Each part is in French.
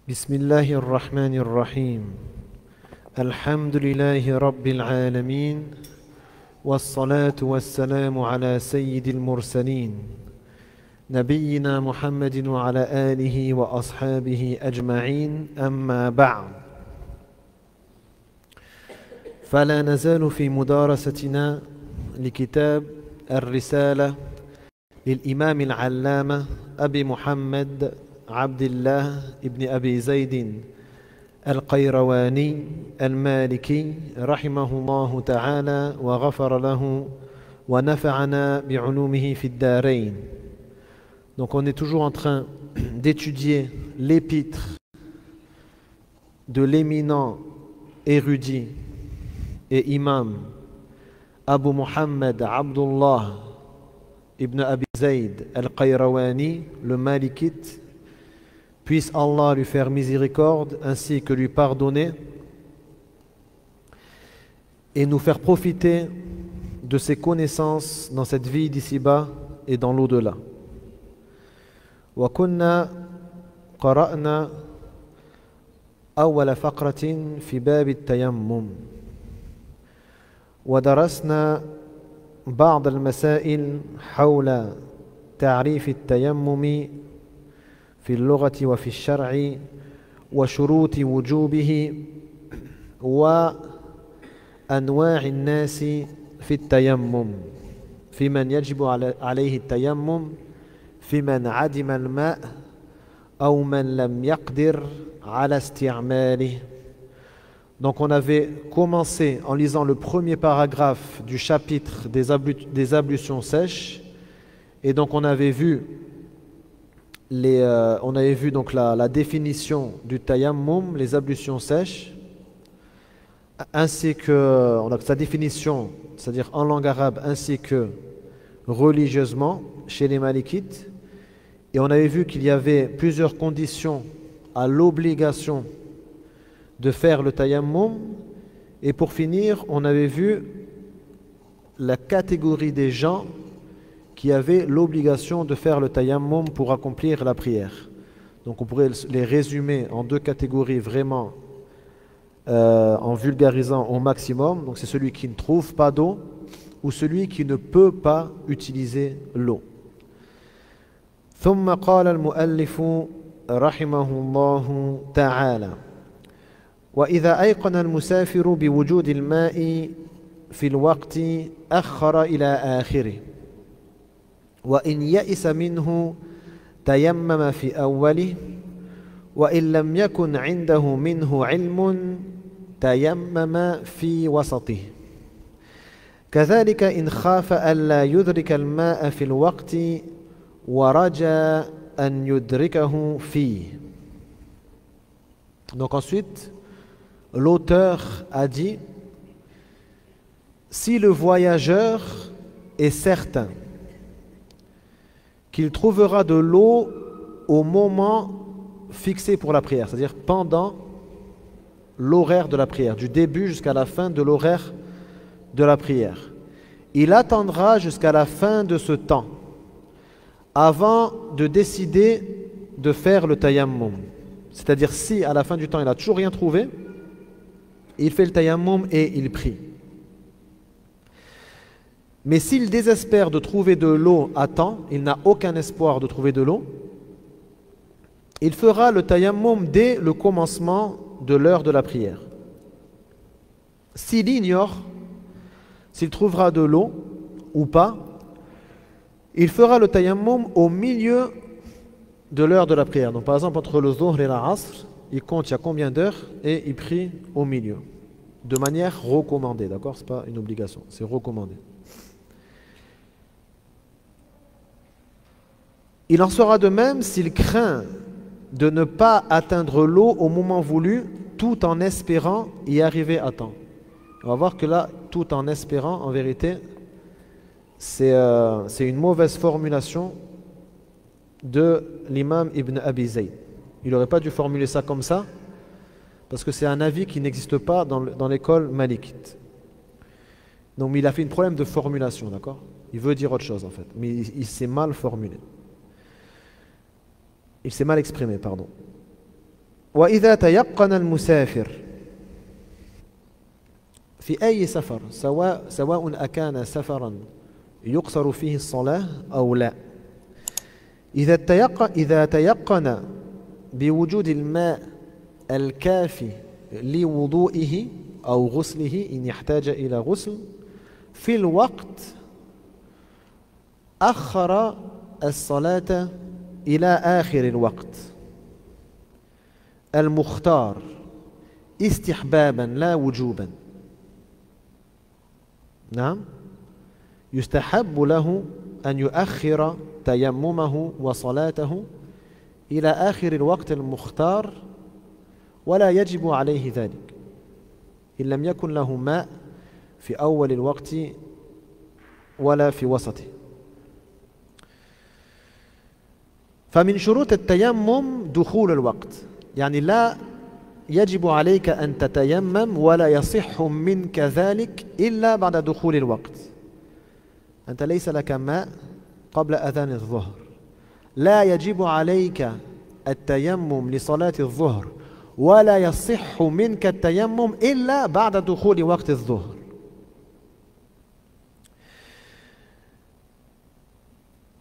بسم الله الرحمن الرحيم الحمد لله رب العالمين والصلاة والسلام على سيد المرسلين نبينا محمد وعلى آله وأصحابه أجمعين أما بعد فلا نزال في مدارستنا لكتاب الرسالة للإمام العلامة أبي محمد عبد الله ابن أبي زيد القيرواني المالكي رحمه الله تعالى وغفر له ونفعنا بعلومه في الدارين. Donc on est toujours en train d'étudier l'épître de l'éminent érudit et imam Abu Muhammad Abdullah ibn Abi Zayd al-Qayrawani, le Malikite. Puisse Allah lui faire miséricorde ainsi que lui pardonner et nous faire profiter de ses connaissances dans cette vie d'ici-bas et dans l'au-delà. وكنا قرأنا أول فقرة في باب التيمم ودرسنا بعض المسائل حول تعريف التيمم في اللغة وفي الشرع وشروط وجوبه وأنواع الناس في التيمم في من يجب عليه التيمم في من عدم الماء أو من لم يقدر على استعماله. Donc on avait commencé en lisant le premier paragraphe du chapitre des ablutions sèches et donc on avait vu donc la définition du tayammum, les ablutions sèches, ainsi que sa définition, c'est-à-dire en langue arabe, ainsi que religieusement chez les malikites. Et on avait vu qu'il y avait plusieurs conditions à l'obligation de faire le tayammum. Et pour finir, on avait vu la catégorie des gens qui avaient l'obligation de faire le tayammum pour accomplir la prière. Donc on pourrait les résumer en deux catégories vraiment en vulgarisant au maximum. Donc c'est celui qui ne trouve pas d'eau ou celui qui ne peut pas utiliser l'eau. ثم قال المؤلف رحمه الله تعالى وإذا أيقن المسافر بوجود الماء في الوقت أخر إلى آخره وإن يئس منه تيمم في أوله وإن لم يكن عنده منه علم تيمم في وسطه كذلك إن خاف ألا يدرك الماء في الوقت ورجى أن يدركه فيه. Donc ensuite, l'auteur a dit si le voyageur est certain qu'il trouvera de l'eau au moment fixé pour la prière, c'est-à-dire pendant l'horaire de la prière, du début jusqu'à la fin de l'horaire de la prière. Il attendra jusqu'à la fin de ce temps avant de décider de faire le tayammum. C'est-à-dire si à la fin du temps il n'a toujours rien trouvé, il fait le tayammum et il prie. Mais s'il désespère de trouver de l'eau à temps, il n'a aucun espoir de trouver de l'eau, il fera le tayammum dès le commencement de l'heure de la prière. S'il ignore s'il trouvera de l'eau ou pas, il fera le tayammum au milieu de l'heure de la prière. Donc par exemple entre le Zuhr et la Asr, il compte il y a combien d'heures et il prie au milieu. De manière recommandée, d'accord? Ce n'est pas une obligation, c'est recommandé. Il en sera de même s'il craint de ne pas atteindre l'eau au moment voulu, tout en espérant y arriver à temps. On va voir que là, tout en espérant, en vérité, c'est une mauvaise formulation de l'imam Ibn Abi Zayd. Il n'aurait pas dû formuler ça comme ça, parce que c'est un avis qui n'existe pas dans l'école malikite. Donc il a fait un problème de formulation, d'accord? Il veut dire autre chose en fait, mais il s'est mal formulé. Il s'est mal exprimé, pardon. وإذا تيقن المسافر في أي سفر سواء أكان سفرا يقصر فيه الصلاة أو لا، إذا تيقن بوجود الماء الكافي لوضوئه أو غسله إن يحتاج إلى غسل في الوقت، أخر الصلاة إلى آخر الوقت المختار استحبابا لا وجوبا. نعم، يستحب له أن يؤخر تيممه وصلاته إلى آخر الوقت المختار، ولا يجب عليه ذلك إن لم يكن له ماء في أول الوقت ولا في وسطه. فمن شروط التيمم دخول الوقت، يعني لا يجب عليك أن تتيمم ولا يصح منك ذلك إلا بعد دخول الوقت. أنت ليس لك ماء قبل أذان الظهر، لا يجب عليك التيمم لصلاة الظهر ولا يصح منك التيمم إلا بعد دخول وقت الظهر.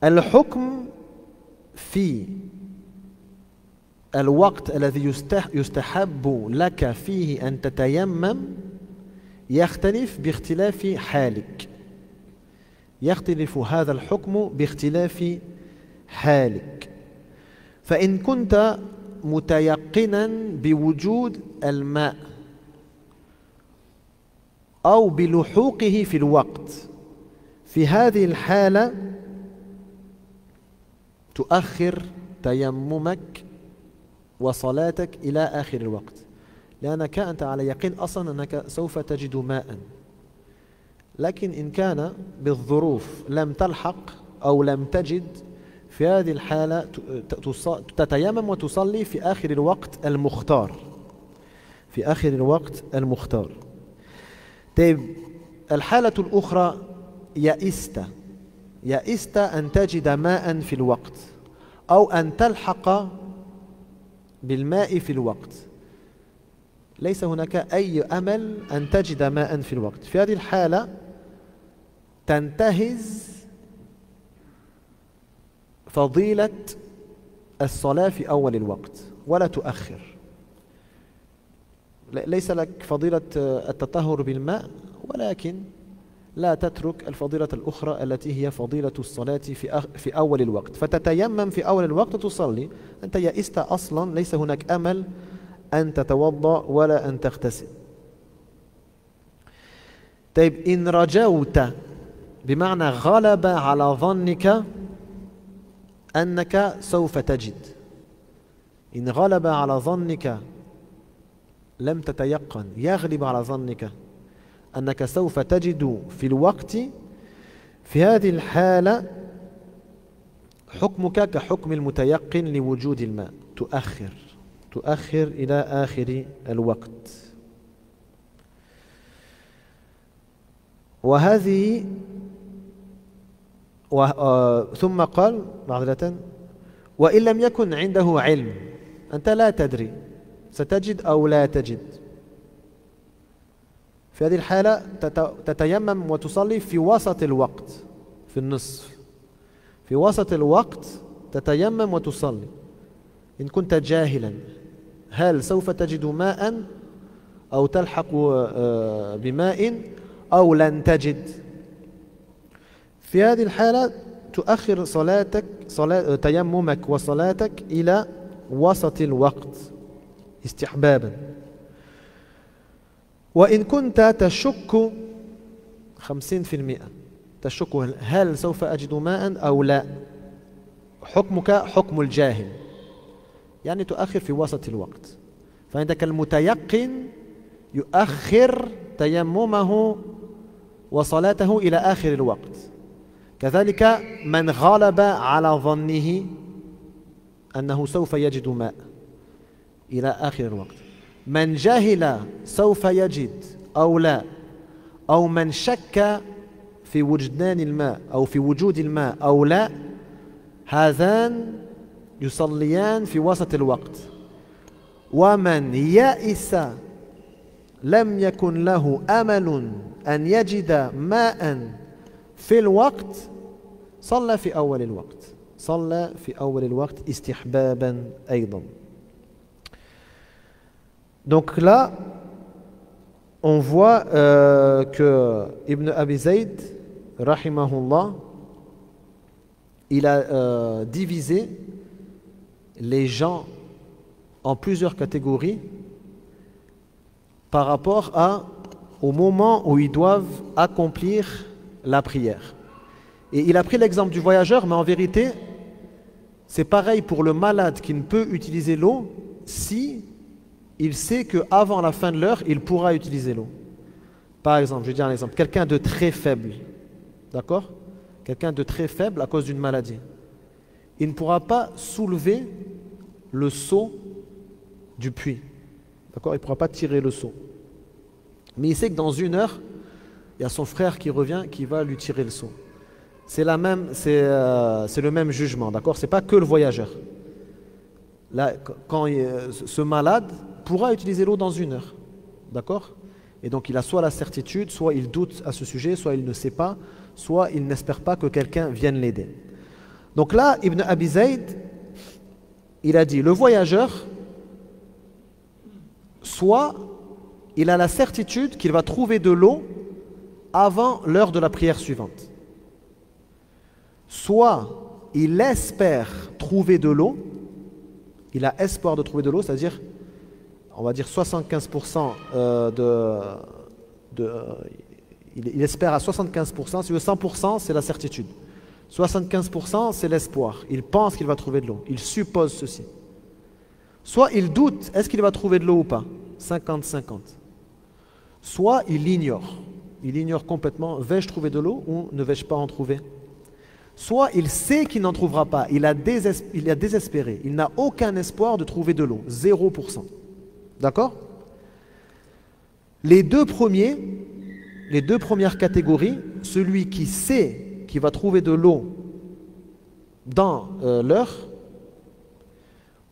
الحكم في الوقت الذي يستحب لك فيه أن تتيمم يختلف باختلاف حالك، يختلف هذا الحكم باختلاف حالك. فإن كنت متيقنا بوجود الماء أو بلحوقه في الوقت، في هذه الحالة تؤخر تيممك وصلاتك إلى آخر الوقت، لأنك أنت على يقين أصلا أنك سوف تجد ماء. لكن إن كان بالظروف لم تلحق أو لم تجد، في هذه الحالة تتيمم وتصلي في آخر الوقت المختار، في آخر الوقت المختار. طيب، الحالة الأخرى يئست أن تجد ماء في الوقت أو أن تلحق بالماء في الوقت، ليس هناك أي أمل أن تجد ماء في الوقت. في هذه الحالة تنتهز فضيلة الصلاة في أول الوقت ولا تؤخر. ليس لك فضيلة التطهر بالماء، ولكن لا تترك الفضيلة الأخرى التي هي فضيلة الصلاة في أول الوقت، فتتيمم في أول الوقت تصلي. أنت يئست أصلا، ليس هناك أمل أن تتوضأ ولا أن تغتسل. طيب، إن رجوت بمعنى غلب على ظنك أنك سوف تجد، إن غلب على ظنك لم تتيقن، يغلب على ظنك أنك سوف تجد في الوقت، في هذه الحالة حكمك كحكم المتيقن لوجود الماء، تؤخر إلى آخر الوقت. وهذه ثم قال معذرة: وإن لم يكن عنده علم، أنت لا تدري ستجد أو لا تجد، في هذه الحالة تتيمم وتصلي في وسط الوقت، في النصف، في وسط الوقت تتيمم وتصلي. إن كنت جاهلا هل سوف تجد ماء أو تلحق بماء أو لن تجد، في هذه الحالة تؤخر تيممك وصلاتك إلى وسط الوقت استحبابا. وإن كنت تشك 50%، تشك هل سوف أجد ماء أو لا، حكمك حكم الجاهل، يعني تؤخر في وسط الوقت. فعندك المتيقن يؤخر تيممه وصلاته إلى آخر الوقت، كذلك من غلب على ظنه أنه سوف يجد ماء إلى آخر الوقت. من جهل سوف يجد أو لا، أو من شك في وجدان الماء أو في وجود الماء أو لا، هذان يصليان في وسط الوقت. ومن يئس لم يكن له أمل أن يجد ماء في الوقت صلى في أول الوقت صلى في أول الوقت استحبابا أيضا. Donc là on voit que Ibn Abi Zayd rahimahullah il a divisé les gens en plusieurs catégories par rapport au moment où ils doivent accomplir la prière. Et il a pris l'exemple du voyageur, mais en vérité, c'est pareil pour le malade qui ne peut utiliser l'eau si il sait qu'avant la fin de l'heure, il pourra utiliser l'eau. Par exemple, je vais dire un exemple, quelqu'un de très faible, d'accord? Quelqu'un de très faible à cause d'une maladie. Il ne pourra pas soulever le seau du puits. D'accord? Il ne pourra pas tirer le seau. Mais il sait que dans 1 heure, il y a son frère qui revient qui va lui tirer le seau. C'est le même jugement. D'accord? Ce n'est pas que le voyageur. Là, ce malade pourra utiliser l'eau dans 1 heure. D'accord? Et donc il a soit la certitude, soit il doute à ce sujet, soit il ne sait pas, soit il n'espère pas que quelqu'un vienne l'aider. Donc là, Ibn Abi Zayd, il a dit, le voyageur, soit il a la certitude qu'il va trouver de l'eau avant l'heure de la prière suivante. Soit il espère trouver de l'eau, il a espoir de trouver de l'eau, c'est-à-dire, on va dire 75% il espère à 75%, si le 100% c'est la certitude. 75% c'est l'espoir, il pense qu'il va trouver de l'eau, il suppose ceci. Soit il doute, est-ce qu'il va trouver de l'eau ou pas? 50-50. Soit il ignore complètement, vais-je trouver de l'eau ou ne vais-je pas en trouver? Soit il sait qu'il n'en trouvera pas, il a désespéré, il n'a aucun espoir de trouver de l'eau, 0%. D'accord? Les deux premières catégories, celui qui sait qu'il va trouver de l'eau dans l'heure,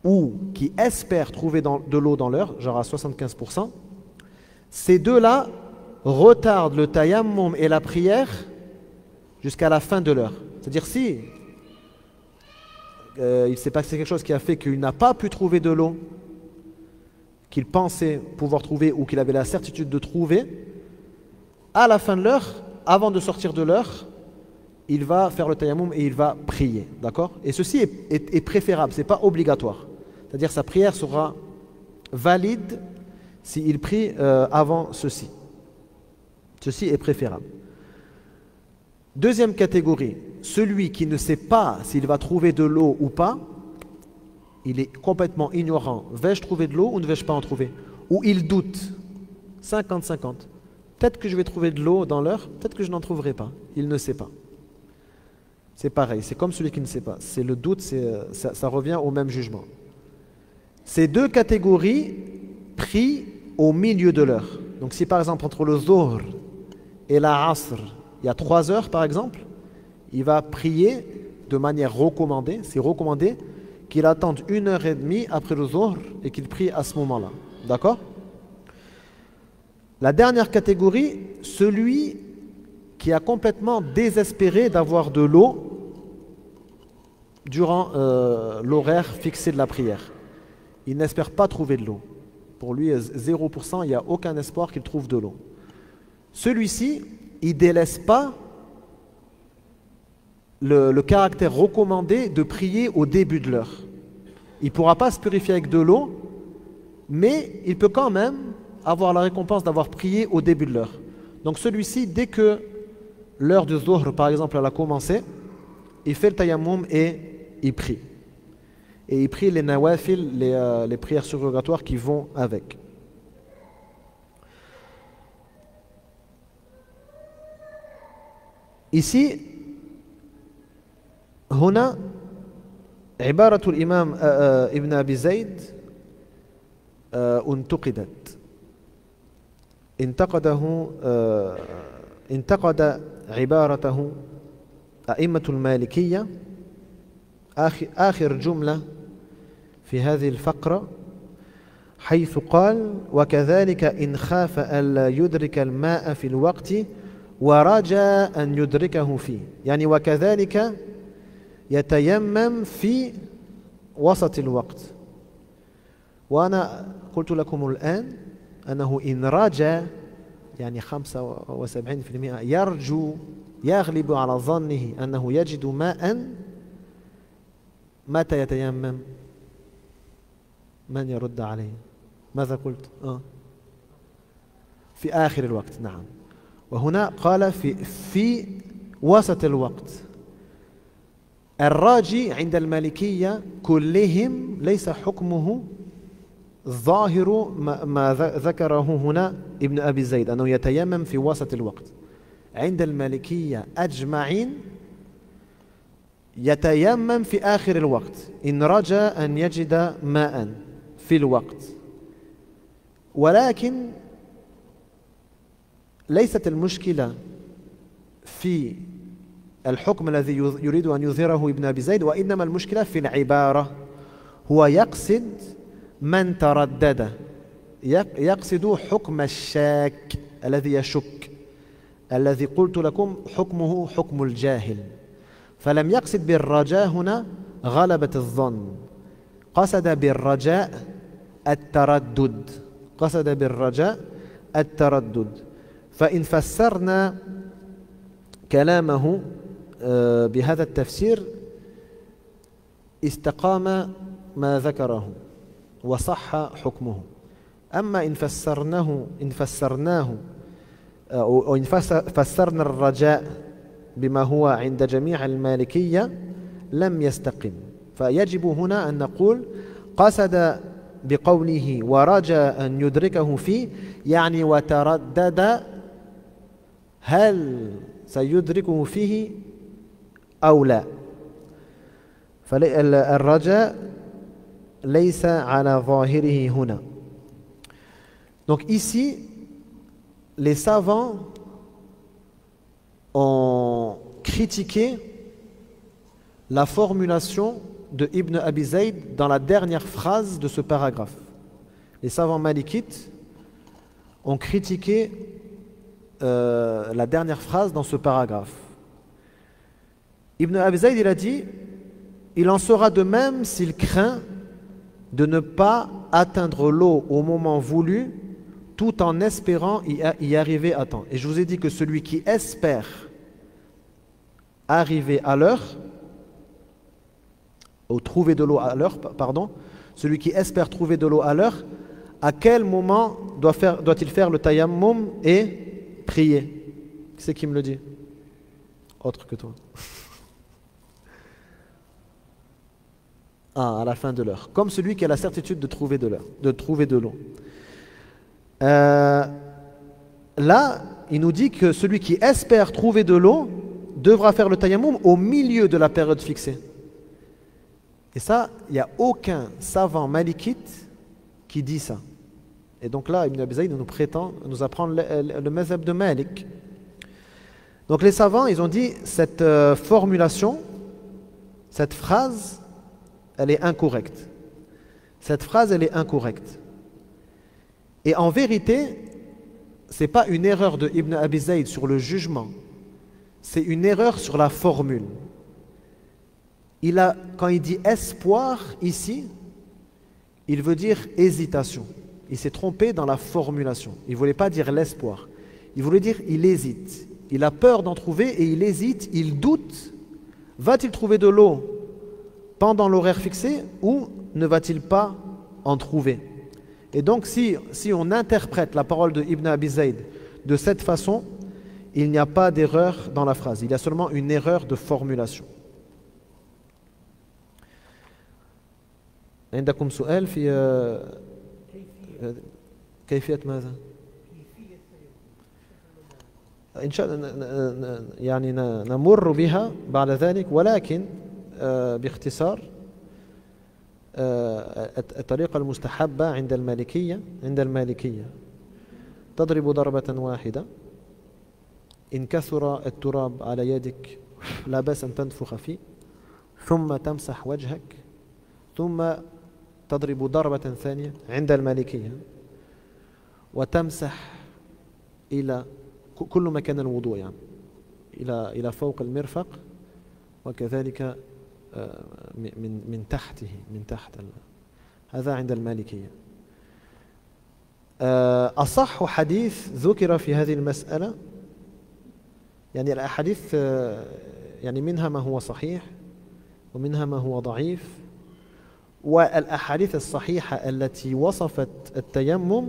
ou qui espère trouver de l'eau dans l'heure, genre à 75%, ces deux-là retardent le tayammum et la prière jusqu'à la fin de l'heure. C'est-à-dire si il s'est passé quelque chose qui a fait qu'il n'a pas pu trouver de l'eau qu'il pensait pouvoir trouver ou qu'il avait la certitude de trouver, à la fin de l'heure, avant de sortir de l'heure, il va faire le tayammum et il va prier. D'accord? Et ceci est préférable, ce n'est pas obligatoire. C'est-à-dire sa prière sera valide s'il prie avant ceci. Ceci est préférable. Deuxième catégorie, celui qui ne sait pas s'il va trouver de l'eau ou pas, il est complètement ignorant. Vais-je trouver de l'eau ou ne vais-je pas en trouver? Ou il doute, 50-50. Peut-être que je vais trouver de l'eau dans l'heure, peut-être que je n'en trouverai pas. Il ne sait pas. C'est pareil, c'est comme celui qui ne sait pas. C'est le doute, ça revient au même jugement. Ces deux catégories prient au milieu de l'heure. Donc si par exemple entre le Zuhr et la Asr, il y a 3 heures par exemple, il va prier de manière recommandée, c'est recommandé qu'il attende 1h30 après le Zuhr et qu'il prie à ce moment-là. D'accord? La dernière catégorie, celui qui a complètement désespéré d'avoir de l'eau durant l'horaire fixé de la prière. Il n'espère pas trouver de l'eau. Pour lui, 0%, il n'y a aucun espoir qu'il trouve de l'eau. Celui-ci, il ne délaisse pas le caractère recommandé de prier au début de l'heure. Il ne pourra pas se purifier avec de l'eau, mais il peut quand même avoir la récompense d'avoir prié au début de l'heure. Donc celui-ci, dès que l'heure du Zuhr, par exemple, elle a commencé, il fait le tayammum et il prie. Et il prie les nawafil, les prières surrogatoires qui vont avec. Ici, هنا عبارة الإمام ابن أبي زيد انتقدت انتقد عبارته أئمة المالكية آخر جملة في هذه الفقرة حيث قال وكذلك إن خاف ألا يدرك الماء في الوقت ورجى أن يدركه فيه يعني وكذلك يتيمم في وسط الوقت. وأنا قلت لكم الآن أنه إن رجى يعني 75% يرجو يغلب على ظنه أنه يجد ماء. متى يتيمم؟ من يرد عليه؟ ماذا قلت؟ في آخر الوقت. نعم. وهنا قال في وسط الوقت. الراجي عند المالكية كلهم ليس حكمه ظاهر ما ذكره هنا ابن أبي زيد أنه يتيمم في وسط الوقت. عند المالكية أجمعين يتيمم في آخر الوقت إن رجى أن يجد ماء في الوقت. ولكن ليست المشكلة في الحكم الذي يريد أن يظهره ابن أبي زيد، وإنما المشكلة في العبارة. هو يقصد من تردد، يقصد حكم الشاك الذي يشك، الذي قلت لكم حكمه حكم الجاهل. فلم يقصد بالرجاء هنا غلبة الظن، قصد بالرجاء التردد، قصد بالرجاء التردد. فإن فسرنا كلامه بهذا التفسير استقام ما ذكره وصح حكمه. أما إن فسرناه أو إن فسرنا الرجاء بما هو عند جميع المالكية لم يستقم. فيجب هنا أن نقول قصد بقوله ورجى أن يدركه فيه يعني وتردد هل سيدركه فيه أو لا. فالرجاء ليس على ظاهره هنا. Donc ici, les savants ont critiqué la formulation de Ibn Abi Zayd dans la dernière phrase de ce paragraphe. Les savants malikites ont critiqué la dernière phrase dans ce paragraphe. Ibn Abi Zayd, il a dit il en sera de même s'il craint de ne pas atteindre l'eau au moment voulu tout en espérant y arriver à temps. Et je vous ai dit que celui qui espère arriver à l'heure, ou trouver de l'eau à l'heure, pardon, celui qui espère trouver de l'eau à l'heure, à quel moment doit-il faire le tayammum et prier? Qui c'est qui me le dit? Autre que toi. À la fin de l'heure. Comme celui qui a la certitude de trouver de l'eau. Là, il nous dit que celui qui espère trouver de l'eau devra faire le tayammum au milieu de la période fixée. Et ça, il n'y a aucun savant malikite qui dit ça. Et donc là, Ibn Abi Zayd nous apprend le mazhab de Malik. Donc les savants, ils ont dit cette formulation, cette phrase, elle est incorrecte. Cette phrase, elle est incorrecte. Et en vérité, ce n'est pas une erreur de Ibn Abi Zayd sur le jugement, c'est une erreur sur la formule. Quand il dit espoir ici, il veut dire hésitation. Il s'est trompé dans la formulation. Il ne voulait pas dire l'espoir. Il voulait dire il hésite. Il a peur d'en trouver et il hésite, il doute. Va-t-il trouver de l'eau pendant l'horaire fixé ou ne va-t-il pas en trouver? Et donc si on interprète la parole de Ibn Abi Zayd de cette façon, il n'y a pas d'erreur dans la phrase. Il y a seulement une erreur de formulation. عندكم سؤال في كيفية ماذا؟ إن شاء الله يعني نمر بها بعد ذلك، ولكن باختصار الطريقة المستحبة عند المالكية تضرب ضربة واحدة، إن كثر التراب على يدك لا بأس أن تنفخ فيه، ثم تمسح وجهك، ثم تضرب ضربة ثانية عند المالكية وتمسح إلى كل مكان الوضوء يعني إلى فوق المرفق وكذلك من تحته من تحت هذا عند المالكية. أصح حديث ذكر في هذه المسألة يعني الأحاديث يعني منها ما هو صحيح ومنها ما هو ضعيف، والأحاديث الصحيحة التي وصفت التيمم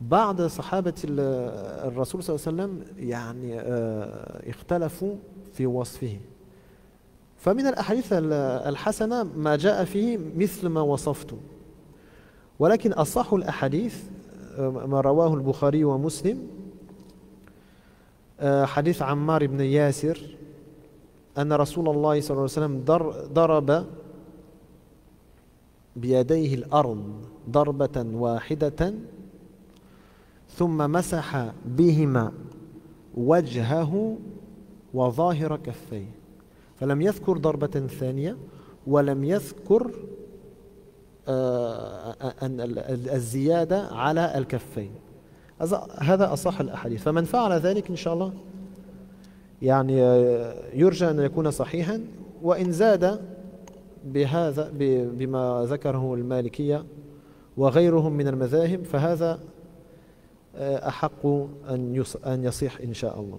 بعض صحابة الرسول صلى الله عليه وسلم يعني اختلفوا في وصفه. فمن الأحاديث الحسنة ما جاء فيه مثل ما وصفته، ولكن أصح الأحاديث ما رواه البخاري ومسلم حديث عمار بن ياسر أن رسول الله صلى الله عليه وسلم ضرب بيديه الأرض ضربة واحدة ثم مسح بهما وجهه وظاهر كفيه، فلم يذكر ضربة ثانية ولم يذكر الزيادة على الكفين. هذا أصح الأحاديث، فمن فعل ذلك إن شاء الله يعني يرجى أن يكون صحيحا، وإن زاد بهذا بما ذكره المالكية وغيرهم من المذاهب فهذا أحق أن يصح إن شاء الله.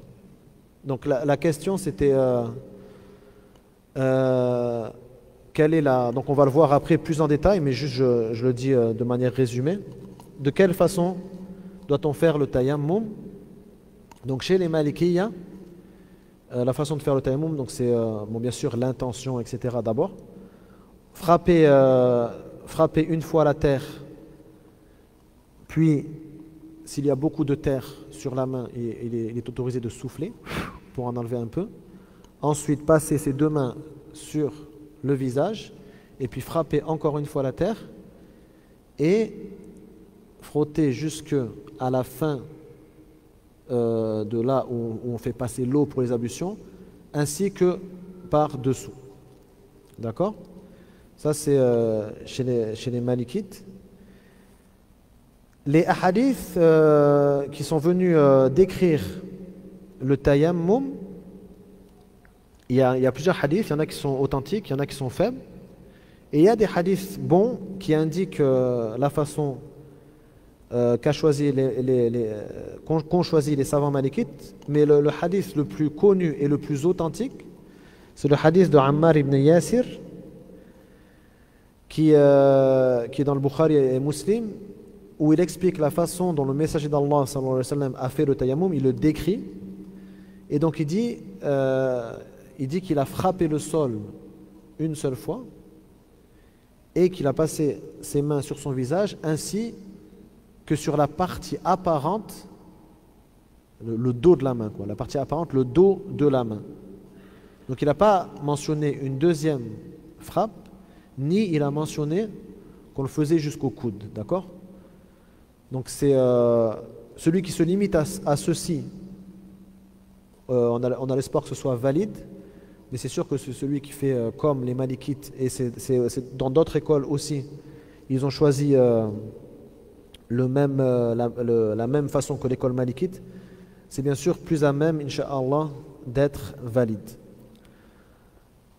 Donc la question c'était quelle est donc on va le voir après plus en détail, mais juste je le dis de manière résumée. De quelle façon doit-on faire le tayammum? Donc chez les Malikiya, la façon de faire le tayammum, donc c'est bon, bien sûr l'intention, etc. d'abord. Frapper une fois la terre, puis s'il y a beaucoup de terre sur la main, il est autorisé de souffler pour en enlever un peu. Ensuite, passer ses deux mains sur le visage et puis frapper encore une fois la terre et frotter jusqu'à la fin de là où on fait passer l'eau pour les ablutions, ainsi que par dessous. D'accord? Ça c'est chez les Malikites. Les hadiths qui sont venus décrire le tayammum, il y a plusieurs hadiths, il y en a qui sont authentiques, il y en a qui sont faibles, et il y a des hadiths bons qui indiquent la façon qu'ont choisi les savants malikites, mais le hadith le plus connu et le plus authentique, c'est le hadith de Ammar ibn Yasir, qui est dans le Bukhari et Muslim, où il explique la façon dont le messager d'Allah sallallahu alayhi wa sallam a fait le tayammum, il le décrit, et donc il dit qu'il a frappé le sol une seule fois et qu'il a passé ses mains sur son visage ainsi que sur la partie apparente, le dos de la main, quoi, la partie apparente, le dos de la main. Donc il n'a pas mentionné une deuxième frappe, ni il a mentionné qu'on le faisait jusqu'au coude, d'accord? Donc c'est celui qui se limite à ceci, on a l'espoir que ce soit valide, mais c'est sûr que c'est celui qui fait comme les Malikites, et c'est dans d'autres écoles aussi, ils ont choisi la même façon que l'école Malikite, c'est bien sûr plus à même, Inch'Allah, d'être valide.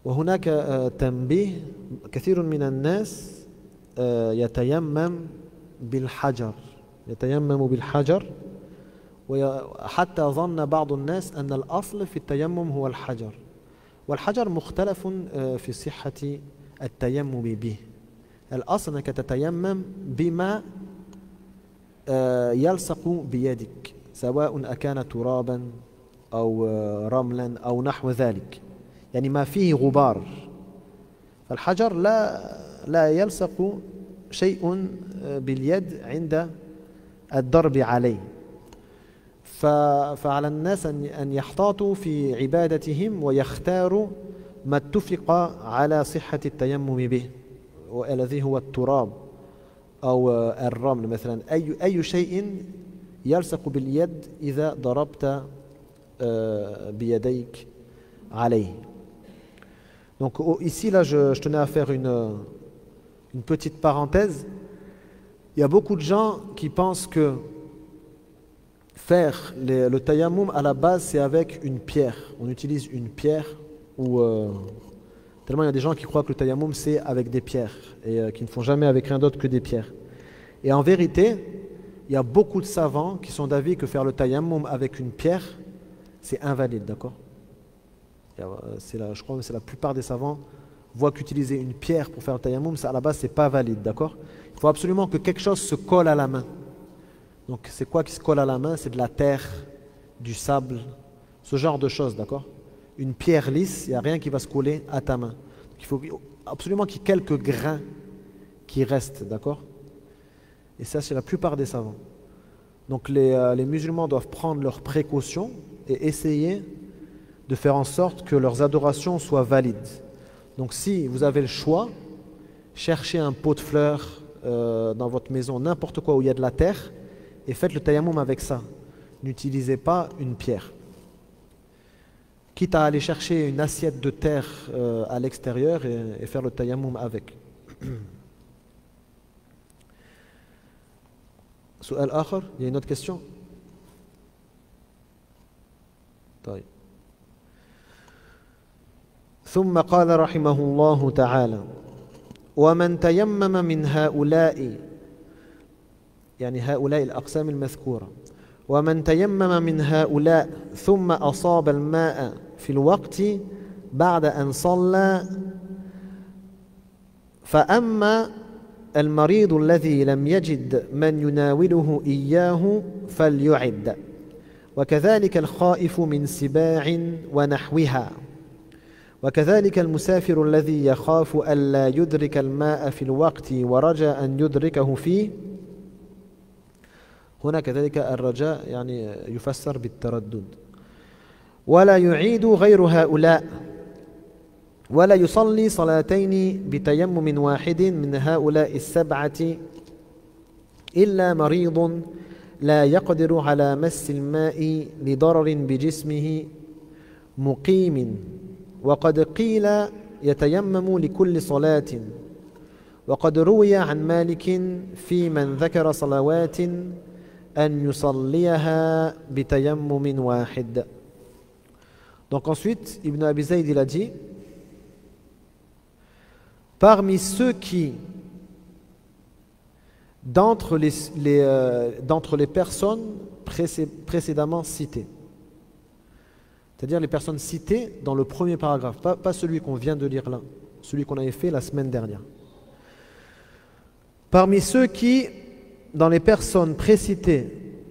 وهناك تنبيه كثير من الناس يتيمم بالحجر وحتى ظن بعض الناس أن الأصل في التيمم هو الحجر، والحجر مختلف في صحة التيمم به. الأصل أنك تتيمم بما يلصق بيدك، سواء أكان ترابا أو رملا أو نحو ذلك، يعني ما فيه غبار. فالحجر لا يلصق شيء باليد عند الضرب عليه. فعلى الناس أن يحتاطوا في عبادتهم ويختاروا ما اتفق على صحة التيمم به، والذي هو التراب أو الرمل مثلا، أي شيء يلصق باليد إذا ضربت بيديك عليه. Donc ici là je tenais à faire une petite parenthèse. Il y a beaucoup de gens qui pensent que faire le tayammum à la base, c'est avec une pierre. On utilise une pierre ou... tellement il y a des gens qui croient que le tayammum, c'est avec des pierres et qui ne font jamais avec rien d'autre que des pierres. Et en vérité, il y a beaucoup de savants qui sont d'avis que faire le tayammum avec une pierre, c'est invalide, d'accord? Je crois que c'est la plupart des savants voient qu'utiliser une pierre pour faire le tayammum, ça, à la base, c'est pas valide, d'accord? Il faut absolument que quelque chose se colle à la main. Donc, c'est quoi qui se colle à la main? C'est de la terre, du sable, ce genre de choses, d'accord? Une pierre lisse, il n'y a rien qui va se coller à ta main. Donc, il faut absolument qu'il y ait quelques grains qui restent, d'accord? Et ça, c'est la plupart des savants. Donc, les musulmans doivent prendre leurs précautions et essayer de faire en sorte que leurs adorations soient valides. Donc, si vous avez le choix, cherchez un pot de fleurs dans votre maison, n'importe quoi où il y a de la terre, et faites le tayammum avec ça. N'utilisez pas une pierre. Quitte à aller chercher une assiette de terre à l'extérieur et faire le tayammum avec. سؤال آخر؟ Il y a une autre question? طيب. ثم قال رحمه الله تعالى ومن تيمم من هؤلاء يعني هؤلاء الأقسام المذكورة ومن تيمم من هؤلاء ثم أصاب الماء في الوقت بعد أن صلى فأما المريض الذي لم يجد من يناوله إياه فليعد وكذلك الخائف من سباع ونحوها وكذلك المسافر الذي يخاف ألا يدرك الماء في الوقت ورجى أن يدركه فيه. هنا كذلك الرجاء يعني يفسر بالتردد. ولا يعيد غير هؤلاء ولا يصلي صلاتين بتيمم واحد من هؤلاء السبعة إلا مريض لا يقدر على مس الماء لضرر بجسمه مقيم وقد قيل يتيمم لكل صلاة وقد روي عن مالك في من ذكر صلوات أن يصليها بتيمم واحد. Donc ensuite, Ibn Abi Zayd il a dit parmi ceux qui d'entre les personnes précédemment citées, c'est-à-dire les personnes citées dans le premier paragraphe, pas celui qu'on vient de lire là, celui qu'on avait fait la semaine dernière. Parmi ceux qui, dans les personnes précitées,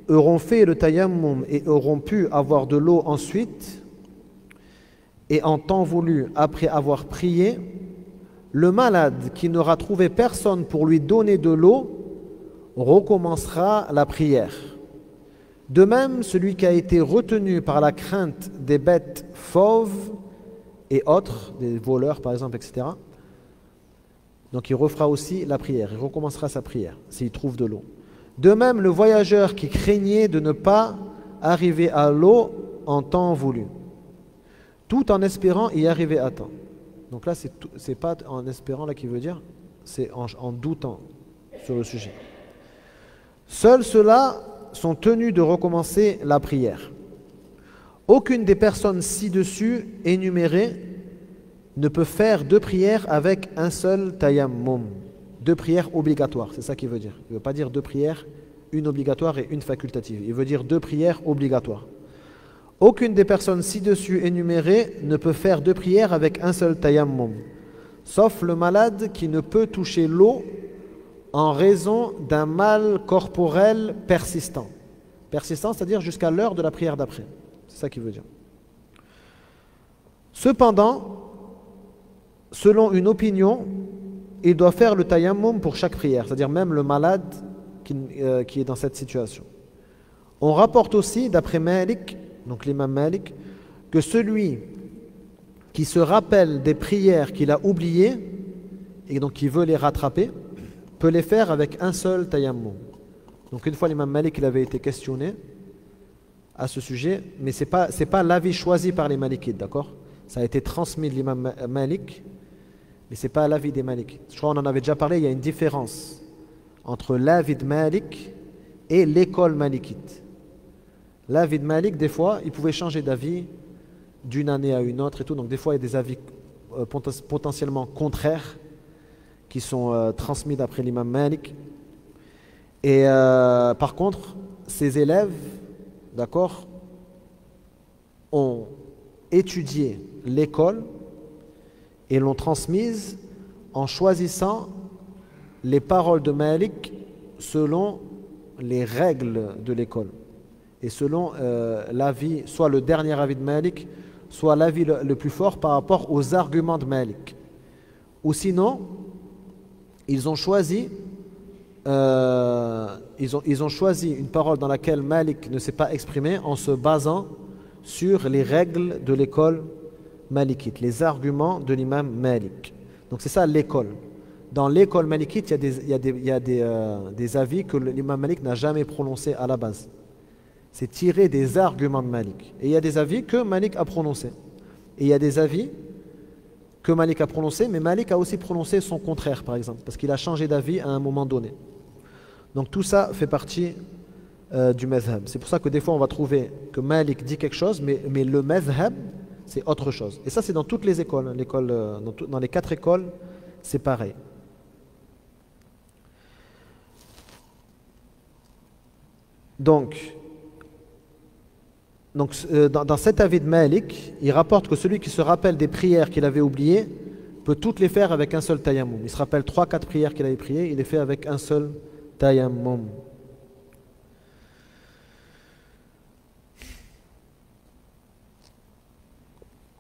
auront fait le tayammum et auront pu avoir de l'eau ensuite, et en temps voulu après avoir prié, le malade qui n'aura trouvé personne pour lui donner de l'eau recommencera la prière. De même, celui qui a été retenu par la crainte des bêtes fauves et autres, des voleurs par exemple, etc., donc il refera aussi la prière, il recommencera sa prière s'il trouve de l'eau. De même, le voyageur qui craignait de ne pas arriver à l'eau en temps voulu, tout en espérant y arriver à temps. Donc là, c'est pas en espérant là qu'il veut dire, c'est en doutant sur le sujet. Seuls ceux-là sont tenus de recommencer la prière. Aucune des personnes ci-dessus énumérées ne peut faire deux prières avec un seul tayammum. Deux prières obligatoires, c'est ça qu'il veut dire. Il ne veut pas dire deux prières, une obligatoire et une facultative. Il veut dire deux prières obligatoires. Aucune des personnes ci-dessus énumérées ne peut faire deux prières avec un seul tayammum, sauf le malade qui ne peut toucher l'eau en raison d'un mal corporel persistant. Persistant, c'est-à-dire jusqu'à l'heure de la prière d'après. C'est ça qu'il veut dire. Cependant, selon une opinion, il doit faire le tayammum pour chaque prière, c'est-à-dire même le malade qui est dans cette situation. On rapporte aussi, d'après Malik, donc l'imam Malik, que celui qui se rappelle des prières qu'il a oubliées et donc qui veut les rattraper, peut les faire avec un seul tayammum. Donc une fois l'imam Malik il avait été questionné à ce sujet, mais c'est pas l'avis choisi par les Malikites, d'accord? Ça a été transmis de l'imam Malik, Mais ce n'est pas l'avis des Malikites. Je crois qu'on en avait déjà parlé, il y a une différence entre l'avis de Malik et l'école malikite. L'avis de Malik, des fois, il pouvait changer d'avis d'une année à une autre et tout. Donc des fois, il y a des avis potentiellement contraires qui sont transmis d'après l'imam Malik. Et par contre, ses élèves, d'accord, ont étudié l'école et l'ont transmise en choisissant les paroles de Malik selon les règles de l'école et selon l'avis, soit le dernier avis de Malik, soit l'avis le plus fort par rapport aux arguments de Malik. Ou sinon, ils ont choisi une parole dans laquelle Malik ne s'est pas exprimé en se basant sur les règles de l'école malikite, les arguments de l'imam Malik. Donc c'est ça l'école. Dans l'école malikite, il y a des avis que l'imam Malik n'a jamais prononcés à la base. C'est tiré des arguments de Malik. Et il y a des avis que Malik a prononcés. Et il y a des avis que Malik a prononcés, mais Malik a aussi prononcé son contraire, par exemple, parce qu'il a changé d'avis à un moment donné. Donc tout ça fait partie du mazhab. C'est pour ça que des fois on va trouver que Malik dit quelque chose, mais le mazhab, c'est autre chose. Et ça, c'est dans toutes les écoles. Dans les 4 écoles, c'est pareil. Donc dans cet avis de Malik, il rapporte que celui qui se rappelle des prières qu'il avait oubliées peut toutes les faire avec un seul tayammum. Il se rappelle 3-4 prières qu'il avait priées, il les fait avec un seul tayammum.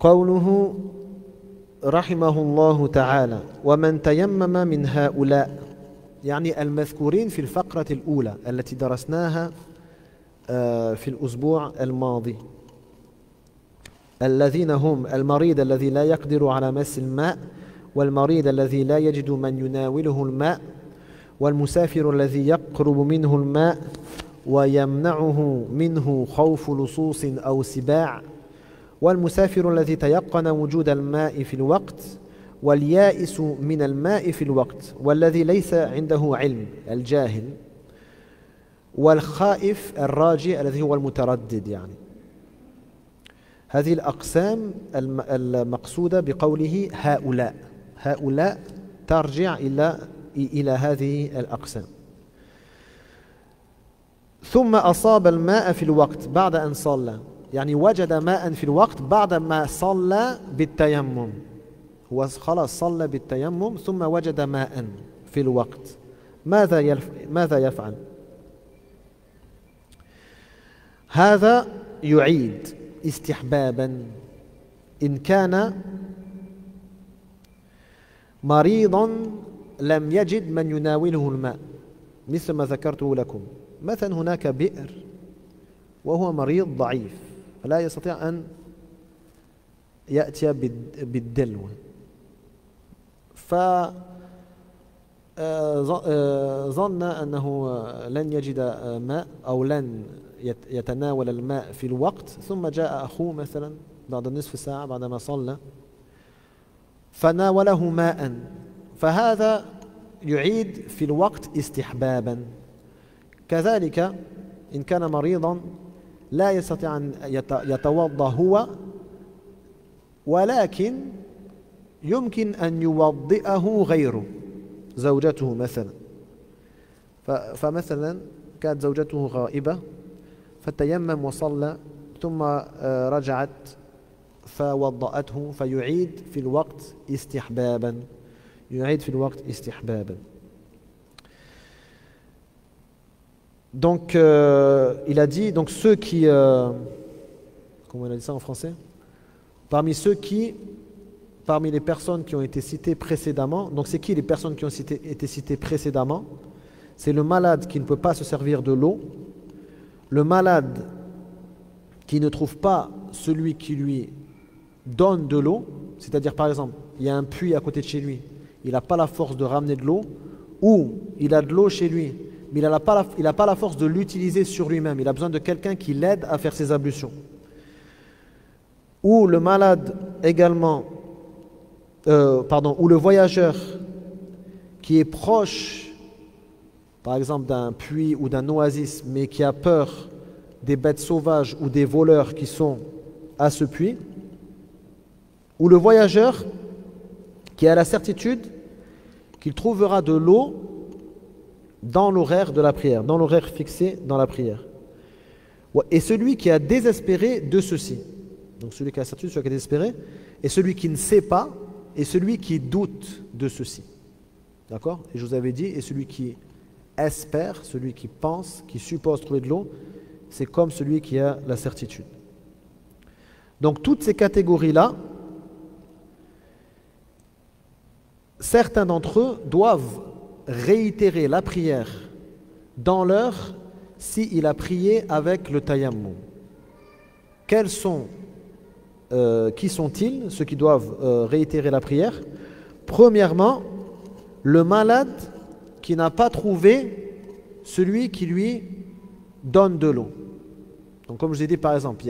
قوله رحمه الله تعالى ومن تيمم من هؤلاء يعني المذكورين في الفقرة الأولى التي درسناها في الأسبوع الماضي الذين هم المريض الذي لا يقدر على مس الماء والمريض الذي لا يجد من يناوله الماء والمسافر الذي يقرب منه الماء ويمنعه منه خوف لصوص أو سباع والمسافر الذي تيقن وجود الماء في الوقت واليائس من الماء في الوقت والذي ليس عنده علم الجاهل والخائف الراجي الذي هو المتردد يعني. هذه الأقسام المقصودة بقوله هؤلاء ترجع إلى هذه الأقسام. ثم أصاب الماء في الوقت بعد أن صلى يعني وجد ماء في الوقت بعد ما صلى بالتيمم. هو خلاص صلى بالتيمم ثم وجد ماء في الوقت. ماذا يفعل؟ هذا يعيد استحبابا إن كان مريضا لم يجد من يناوله الماء مثل ما ذكرته لكم. مثلا هناك بئر وهو مريض ضعيف فلا يستطيع أن يأتي بالدلو فظن أنه لن يجد ماء أو لن يتناول الماء في الوقت ثم جاء أخوه مثلا بعد نصف ساعة بعدما صلى فناوله ماء فهذا يعيد في الوقت استحبابا. كذلك إن كان مريضا لا يستطيع أن يتوضأ هو ولكن يمكن أن يوضئه غيره زوجته مثلا فمثلا كانت زوجته غائبة فتيمم وصلى ثم رجعت فوضأته فيعيد في الوقت استحبابا Donc il a dit donc ceux qui comment on a dit ça en français, parmi les personnes qui ont été citées précédemment. Donc c'est qui les personnes qui ont été citées précédemment? C'est le malade qui ne peut pas se servir de l'eau, le malade qui ne trouve pas celui qui lui donne de l'eau, c'est-à-dire par exemple il y a un puits à côté de chez lui, il n'a pas la force de ramener de l'eau, ou il a de l'eau chez lui mais il n'a pas la force de l'utiliser sur lui-même, il a besoin de quelqu'un qui l'aide à faire ses ablutions. Ou le malade également pardon, ou le voyageur qui est proche, par exemple, d'un puits ou d'un oasis, mais qui a peur des bêtes sauvages ou des voleurs qui sont à ce puits, ou le voyageur qui a la certitude qu'il trouvera de l'eau dans l'horaire de la prière, dans l'horaire fixé dans la prière. Et celui qui a désespéré de ceci, donc celui qui a la certitude, celui qui a désespéré, et celui qui ne sait pas, et celui qui doute de ceci. D'accord? Et je vous avais dit, et celui qui espère, celui qui pense, qui suppose trouver de l'eau, c'est comme celui qui a la certitude. Donc toutes ces catégories-là, certains d'entre eux doivent réitérer la prière dans l'heure s'il a prié avec le tayammum. Quels sont, qui sont-ils, ceux qui doivent réitérer la prière? Premièrement, le malade qui n'a pas trouvé celui qui lui donne de l'eau. Donc comme je vous ai dit par exemple,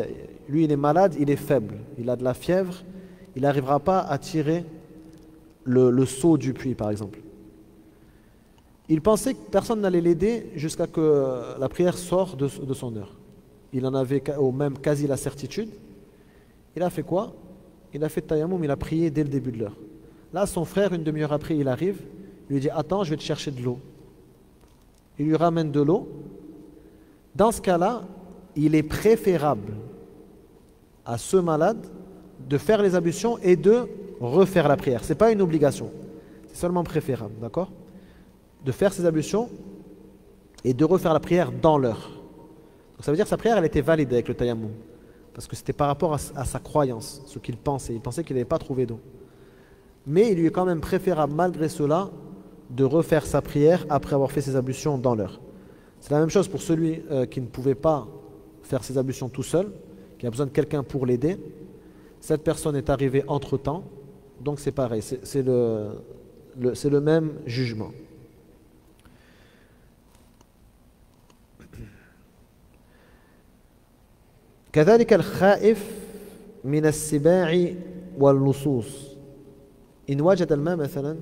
lui il est malade, il est faible, il a de la fièvre, il n'arrivera pas à tirer le seau du puits par exemple. Il pensait que personne n'allait l'aider jusqu'à que la prière sorte de son heure. Il en avait au même quasi la certitude. Il a fait quoi? Il a fait tayammum, il a prié dès le début de l'heure. Là son frère, une demi-heure après, il arrive, il lui dit attends, je vais te chercher de l'eau. Il lui ramène de l'eau. Dans ce cas-là, il est préférable à ce malade de faire les ablutions et de refaire la prière. Ce n'est pas une obligation, c'est seulement préférable, d'accord? De faire ses ablutions et de refaire la prière dans l'heure. Donc ça veut dire que sa prière, elle était valide avec le tayammum, parce que c'était par rapport à sa croyance, ce qu'il pensait. Il pensait qu'il n'avait pas trouvé d'eau. Mais il lui est quand même préférable, malgré cela, de refaire sa prière après avoir fait ses ablutions dans l'heure. C'est la même chose pour celui qui ne pouvait pas faire ses ablutions tout seul, qui a besoin de quelqu'un pour l'aider. Cette personne est arrivée entre-temps, donc c'est pareil, c'est le même jugement. كذلك الخائف من السباع واللصوص إن وجد الماء مثلا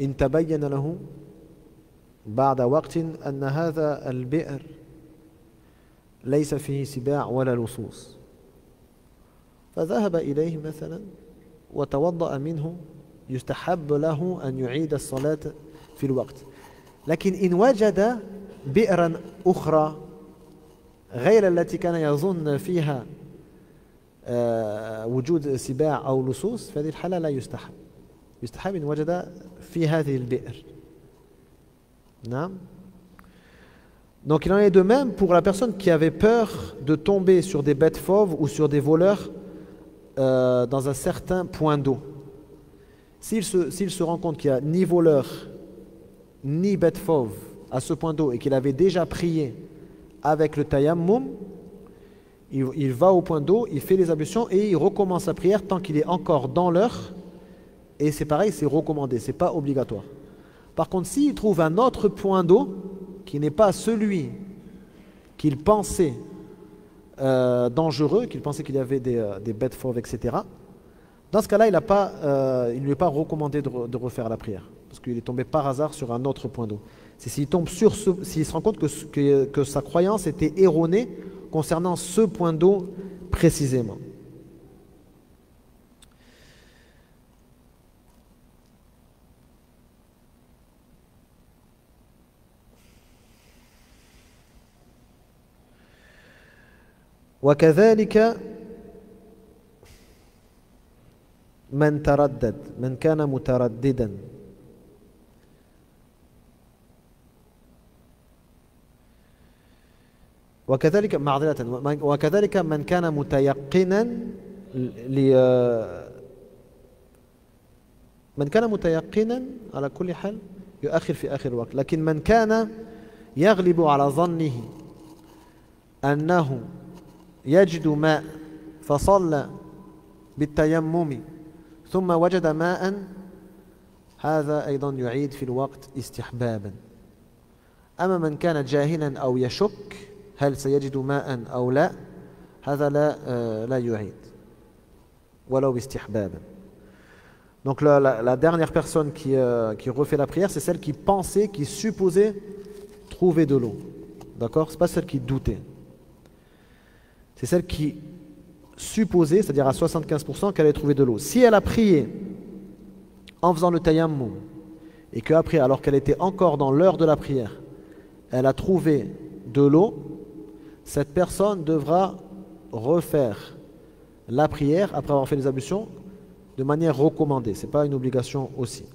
إن تبين له بعد وقت أن هذا البئر ليس فيه سباع ولا لصوص فذهب إليه مثلا وتوضأ منه يستحب له أن يعيد الصلاة في الوقت لكن إن وجد بئرا أخرى غير التي كان يظن فيها وجود سباع أو لصوص فهذه الحالة لا يستحب يستحب إن وجد في هذه البئر. Non. Donc il en est de même pour la personne qui avait peur de tomber sur des bêtes fauves ou sur des voleurs dans un certain point d'eau. S'il se rend compte qu'il n'y a ni voleur ni bête fauve à ce point d'eau et qu'il avait déjà prié avec le tayammum, il va au point d'eau, il fait les ablutions et il recommence sa prière tant qu'il est encore dans l'heure. Et c'est pareil, c'est recommandé, c'est pas obligatoire. Par contre, s'il trouve un autre point d'eau qui n'est pas celui qu'il pensait dangereux, qu'il pensait qu'il y avait des bêtes fauves, etc., dans ce cas-là, il ne lui est pas recommandé de refaire la prière, parce qu'il est tombé par hasard sur un autre point d'eau. C'est s'il se rend compte que sa croyance était erronée concernant ce point d'eau précisément. وكذلك من تردد من كان مترددا وكذلك من كان متيقنا من كان متيقنا على كل حال يؤخر في آخر الوقت لكن من كان يغلب على ظنه أنه يجد ماء فصلى بالتيمم ثم وجد ماء هذا أيضا يعيد في الوقت استحبابا. أما من كان جاهلا أو يشك هل سيجد ماء أو لا هذا لا يعيد ولو استحبابا. Donc la dernière personne qui refait la prière, c'est celle qui pensait, qui supposait trouver de l'eau. D'accord? Ce n'est pas celle qui doutait. C'est celle qui supposait, c'est-à-dire à 75% qu'elle allait trouver de l'eau. Si elle a prié en faisant le tayammum, et qu'après, alors qu'elle était encore dans l'heure de la prière, elle a trouvé de l'eau, cette personne devra refaire la prière après avoir fait les ablutions de manière recommandée. Ce n'est pas une obligation aussi.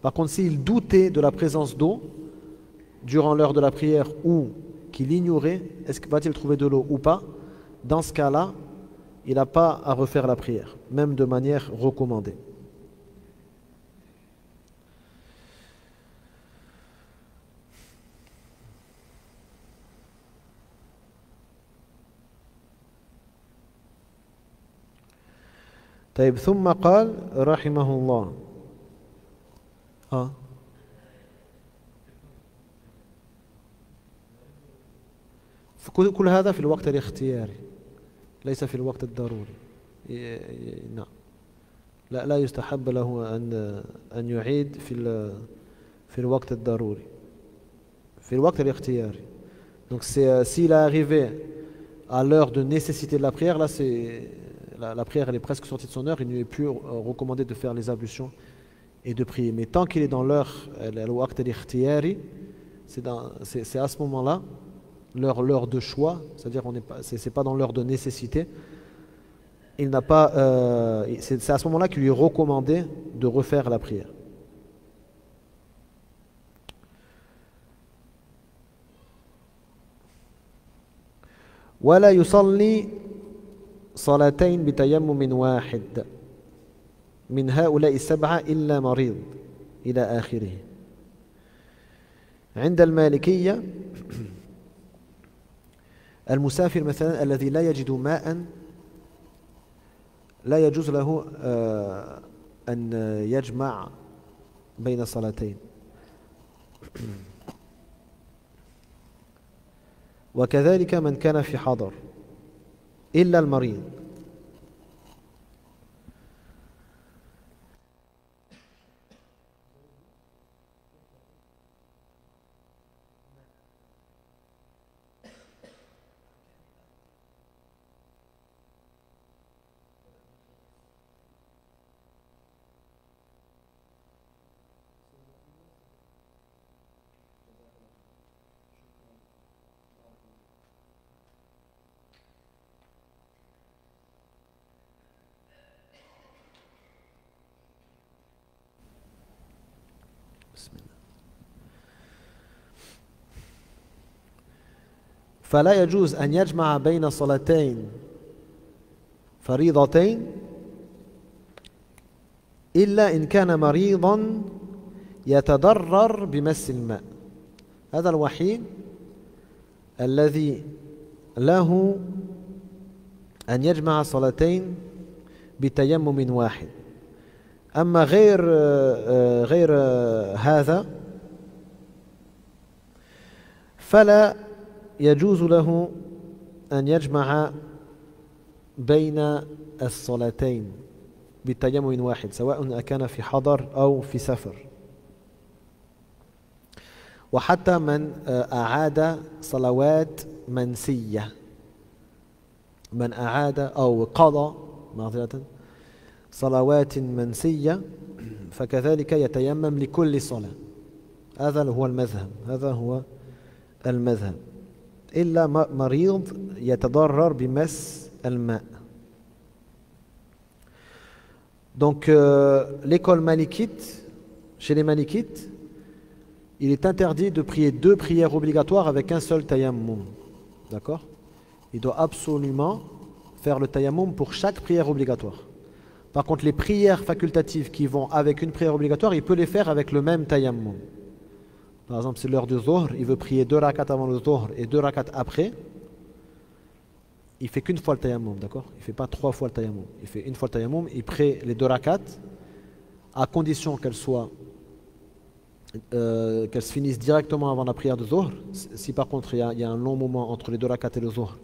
Par contre, s'il doutait de la présence d'eau durant l'heure de la prière ou qu'il ignorait, est-ce qu'il va-t-il trouver de l'eau ou pas, dans ce cas-là, il n'a pas à refaire la prière, même de manière recommandée. طيب ثم قال رحمه الله كل هذا في الوقت الاختياري ليس في الوقت الضروري نعم لا يستحب له أن يعيد في الوقت الضروري في الوقت الاختياري. Donc s'il est arrivé à l'heure de nécessité de la prière, là c'est la prière elle est presque sortie de son heure, il ne lui est plus recommandé de faire les ablutions et de prier. Mais tant qu'il est dans l'heure, c'est à ce moment-là, l'heure de choix, c'est-à-dire c'est pas dans l'heure de nécessité, il n'a pas, c'est à ce moment-là qu'il lui est recommandé de refaire la prière. ولا يصلي صلاتين بتيمم واحد من هؤلاء السبعة إلا مريض إلى آخره. عند المالكية المسافر مثلا الذي لا يجد ماء لا يجوز له أن يجمع بين الصلاتين. وكذلك من كان في حضر إلا المريض. فلا يجوز أن يجمع بين صلاتين فريضتين إلا إن كان مريضا يتضرر بمس الماء. هذا الوحيد الذي له أن يجمع صلاتين بتيمم واحد. أما غير هذا فلا يجوز له أن يجمع بين الصلاتين بتيمم واحد سواء كان في حضر أو في سفر. وحتى من أعاد صلوات منسية، من أعاد أو قضى معذرة صلوات منسية فكذلك يتيمم لكل صلاة. هذا هو المذهب إلا مريض يتضرر بمس الماء. Donc l'école malikite, chez les malikites, il est interdit de prier 2 prières obligatoires avec un seul tayammum. D'accord? Il doit absolument faire le tayammum pour chaque prière obligatoire. Par contre, les prières facultatives qui vont avec une prière obligatoire, il peut les faire avec le même tayammum. Par exemple, c'est l'heure du Zuhr, il veut prier 2 rakats avant le Zuhr et 2 rakats après. Il fait qu'une fois le tayammum, d'accord? Il ne fait pas 3 fois le tayammum. Il fait une fois le tayammum, il prie les 2 rakats à condition qu'elles se finissent directement avant la prière de Zuhr. Si par contre il y a un long moment entre les 2 rakats et le Zuhr,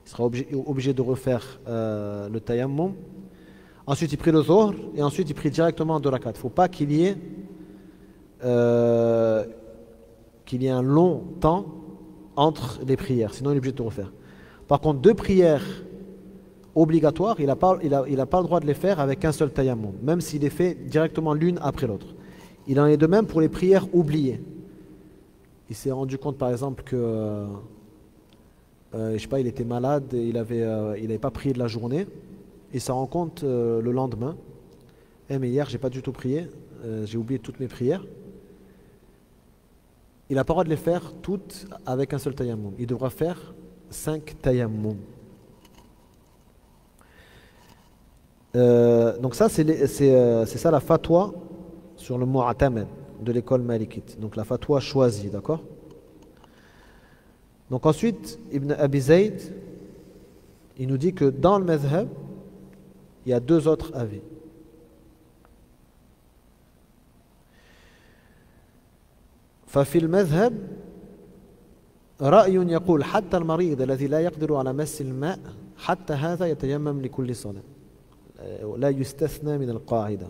il sera obligé de refaire le tayammum. Ensuite, il prie le Dhuhr et ensuite, il prie directement 2 rak'at. Il ne faut pas euh, qu'il y ait un long temps entre les prières, sinon il est obligé de tout refaire. Par contre, 2 prières obligatoires, il n'a pas le droit de les faire avec un seul tayammum, même s'il les fait directement l'une après l'autre. Il en est de même pour les prières oubliées. Il s'est rendu compte par exemple que, je sais pas, il était malade, il avait pas prié de la journée, et il s'en rend compte le lendemain. Mais hier, j'ai pas du tout prié, j'ai oublié toutes mes prières. Il n'a pas le droit de les faire toutes avec un seul tayammum. Il devra faire 5 tayammum. Donc ça, c'est ça la fatwa sur le mu'tamad de l'école malikite. Donc la fatwa choisie, d'accord? Donc ensuite, Ibn Abi Zayd, il nous dit que dans le madhhab, il y a 2 autres avis. ففي المذهب رأي يقول حتى المريض الذي لا يقدر على مس الماء حتى هذا يتيمم لكل صلاة لا يستثنى من القاعدة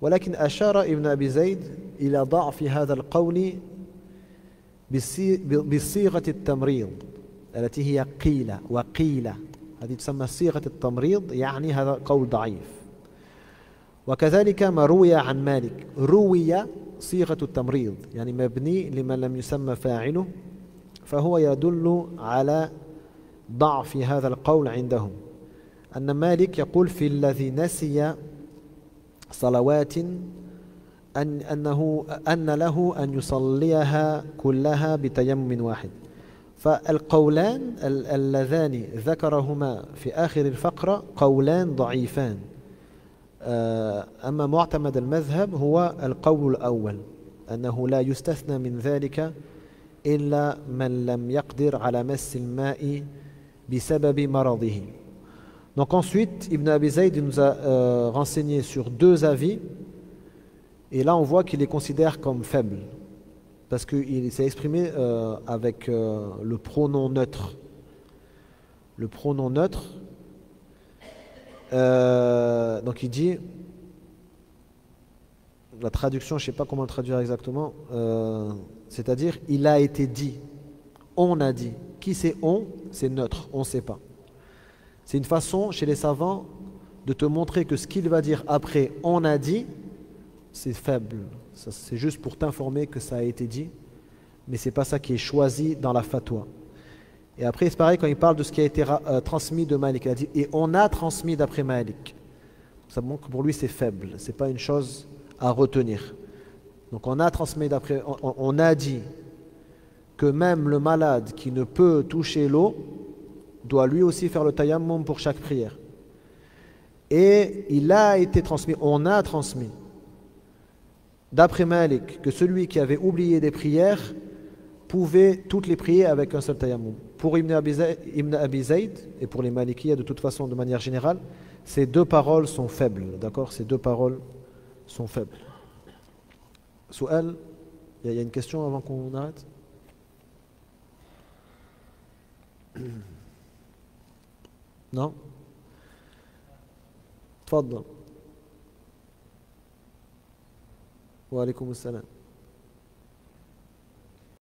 ولكن أشار ابن أبي زيد إلى ضعف هذا القول بصيغة التمريض التي هي قيل وقيل هذه تسمى صيغة التمريض يعني هذا قول ضعيف وكذلك ما روي عن مالك روي صيغة التمريض يعني مبني لمن لم يسمى فاعله فهو يدل على ضعف هذا القول عندهم أن مالك يقول في الذي نسي صلوات أن له أن يصليها كلها بتيمم واحد فالقولان اللذان ذكرهما في آخر الفقرة قولان ضعيفان أما معتمد المذهب هو القول الأول أنه لا يستثنى من ذلك إلا من لم يقدر على مس الماء بسبب مرضه. Donc ensuite, Ibn Abi Zayd nous a renseigné sur 2 avis et là on voit qu'il les considère comme faibles parce qu'il s'est exprimé avec le pronom neutre. Le pronom neutre, donc il dit, la traduction, je ne sais pas comment le traduire exactement, c'est-à-dire il a été dit, on a dit. Qui c'est on? C'est neutre, on ne sait pas. C'est une façon chez les savants de te montrer que ce qu'il va dire après on a dit, c'est faible. C'est juste pour t'informer que ça a été dit, mais ce n'est pas ça qui est choisi dans la fatwa. Et après, c'est pareil quand il parle de ce qui a été transmis de Malik. Il a dit, et on a transmis d'après Malik. Ça montre que pour lui, c'est faible. Ce n'est pas une chose à retenir. Donc on a transmis d'après, on a dit que même le malade qui ne peut toucher l'eau doit lui aussi faire le tayammum pour chaque prière. Et il a été transmis, on a transmis d'après Malik que celui qui avait oublié des prières pouvait toutes les prier avec un seul tayammum. Pour Ibn Abi Zayd et pour les Malikiyya de toute façon de manière générale, ces 2 paroles sont faibles, d'accord? Ces 2 paroles sont faibles. Souhal, il y a une question avant qu'on arrête? Non? تفضل. وعليكم السلام.